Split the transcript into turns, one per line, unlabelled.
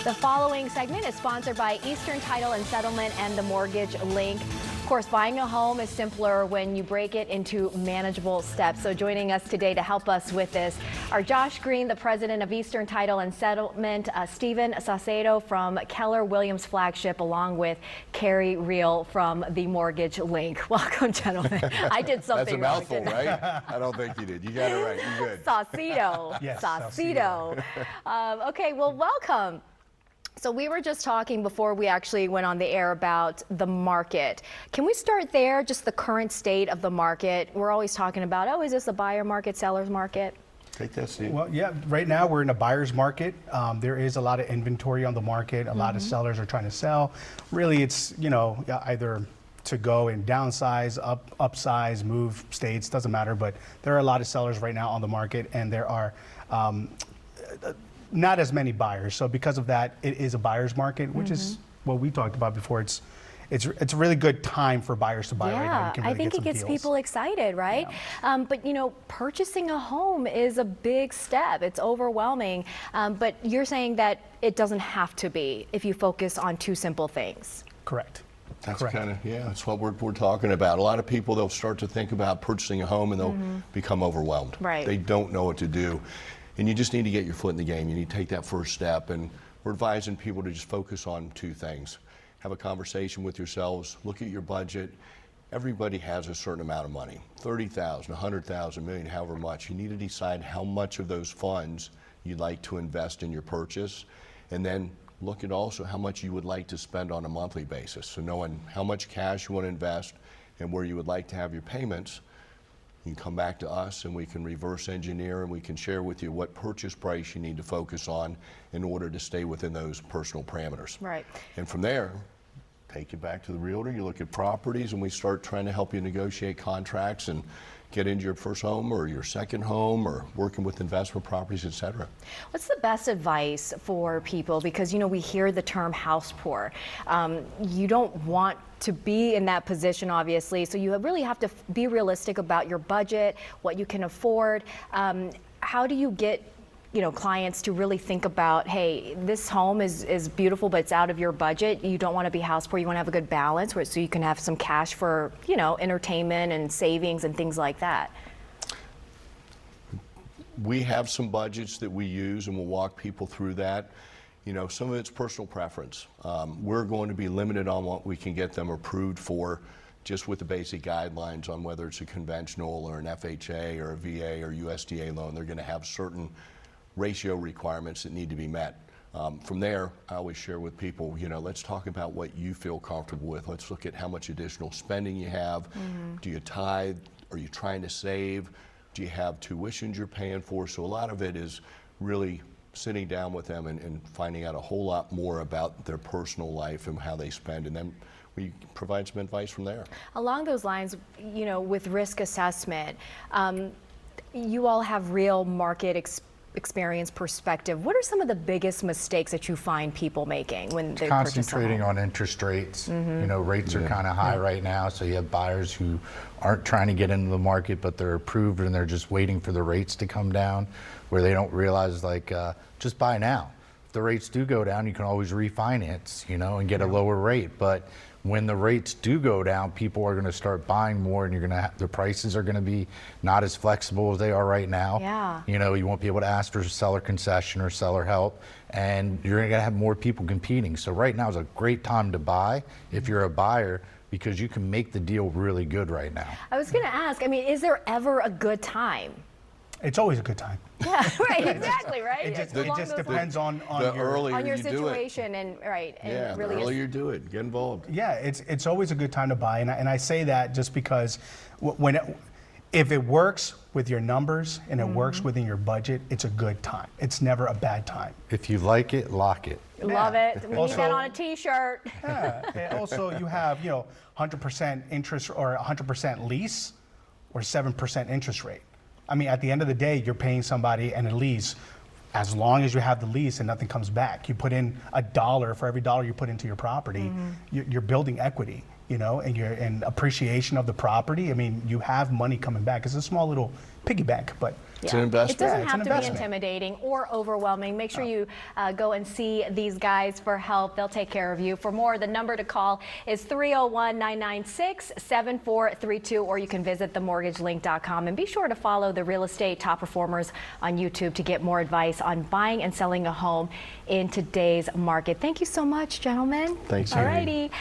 The following segment is sponsored by Eastern Title and Settlement and the Mortgage Link. Of course, buying a home is simpler when you break it into manageable steps. So joining us today to help us with this are Josh Green, the president of Eastern Title and Settlement, Stephen Saucedo from Keller Williams Flagship, along with Carey, Riel from the Mortgage Link. Welcome, gentlemen. I did something wrong.
That's a mouthful, right? I don't think you did. You got it right. You're good.
Saucedo.
Yes,
Saucedo. Okay, well, welcome. So we were just talking before we actually went on the air about the market. Can we start there, just the current state of the market? We're always talking about, oh, is this a buyer market, seller's market?
Take that, Steve.
Well, yeah, right now we're in a buyer's market. There is a lot of inventory on the market. A lot of sellers are trying to sell. Really, it's, you know, either to go and downsize, upsize, move states, doesn't matter. But there are a lot of sellers right now on the market, and there are not as many buyers. So because of that, it is a buyer's market, which is what we talked about before. It's a really good time for buyers to buy right now. You can really
I think
get
it
some
gets
deals.
people excited, right? Yeah. But you know, purchasing a home is a big step. It's overwhelming. But you're saying that it doesn't have to be if you focus on two simple things.
Correct.
That's
Correct.
kind of, yeah, that's what we're talking about. A lot of people, they'll start to think about purchasing a home and they'll become overwhelmed.
Right.
They don't know what to do. And you just need to get your foot in the game. You need to take that first step. And we're advising people to just focus on two things. Have a conversation with yourselves, look at your budget. Everybody has a certain amount of money, 30,000, 100,000, million, however much. You need to decide how much of those funds you'd like to invest in your purchase. And then look at also how much you would like to spend on a monthly basis. So knowing how much cash you want to invest and where you would like to have your payments, you can come back to us and we can reverse engineer and we can share with you what purchase price you need to focus on in order to stay within those personal parameters.
Right.
And from there, take you back to the realtor, you look at properties and we start trying to help you negotiate contracts and get into your first home or your second home or working with investment properties, et cetera.
What's the best advice for people? Because, you know, we hear the term house poor. You don't want to be in that position, obviously, so you really have to be realistic about your budget, what you can afford. How do you get, you know, clients to really think about, hey, this home is beautiful, but it's out of your budget. You don't want to be house poor. You want to have a good balance so you can have some cash for, you know, entertainment and savings and things like that.
We have some budgets that we use and we'll walk people through that. You know, some of it's personal preference. We're going to be limited on what we can get them approved for, just with the basic guidelines on whether it's a conventional or an FHA or a VA or USDA loan. They're going to have certain ratio requirements that need to be met. From there, I always share with people, you know, let's talk about what you feel comfortable with. Let's look at how much additional spending you have. Do you tithe? Are you trying to save? Do you have tuitions you're paying for? So a lot of it is really sitting down with them and finding out a whole lot more about their personal life and how they spend, and then we provide some advice from there.
Along those lines, you know, with risk assessment, you all have real market experience perspective. What are some of the biggest mistakes that you find people making when they
concentrating on interest rates? You know, rates are kind of high right now, so you have buyers who aren't trying to get into the market, but they're approved and they're just waiting for the rates to come down, where they don't realize, like, just buy now. If the rates do go down, you can always refinance, you know, and get a lower rate. But when the rates do go down, people are going to start buying more, and you're going to the prices are going to be not as flexible as they are right now.
Yeah.
You know, you won't be able to ask for seller concession or seller help, and you're going to have more people competing. So right now is a great time to buy if you're a buyer, because you can make the deal really good right now.
I was going to ask, I mean, is there ever a good time?
It's always a good time.
Yeah, right, exactly, right?
It just
Along those
depends
lines.
on
The
your
earlier
On your
you do it.
situation and right, and
Yeah,
it really
the
is.
earlier you do it, get involved.
Yeah, it's always a good time to buy, and I say that just because if it works with your numbers and it works within your budget, it's a good time. It's never a bad time.
If you like it, lock it.
Love it. We need
Also-
that on a T-shirt.
Yeah. And also, you have 100% interest or 100% lease or 7% interest rate. I mean, at the end of the day, you're paying somebody and a lease. As long as you have the lease and nothing comes back, you put in $1 for every dollar you put into your property. You're building equity, and appreciation of the property. I mean, you have money coming back. It's a small little piggy bank, but
It's an
It
investment.
doesn't
Yeah, it's
have
an
to be
investment.
intimidating or overwhelming. Make sure you go and see these guys for help. They'll take care of you. For more, the number to call is 301-996-7432, or you can visit themortgagelink.com. And be sure to follow the Real Estate Top Performers on YouTube to get more advice on buying and selling a home in today's market. Thank you so much, gentlemen.
Thanks,
All
Amy.
righty.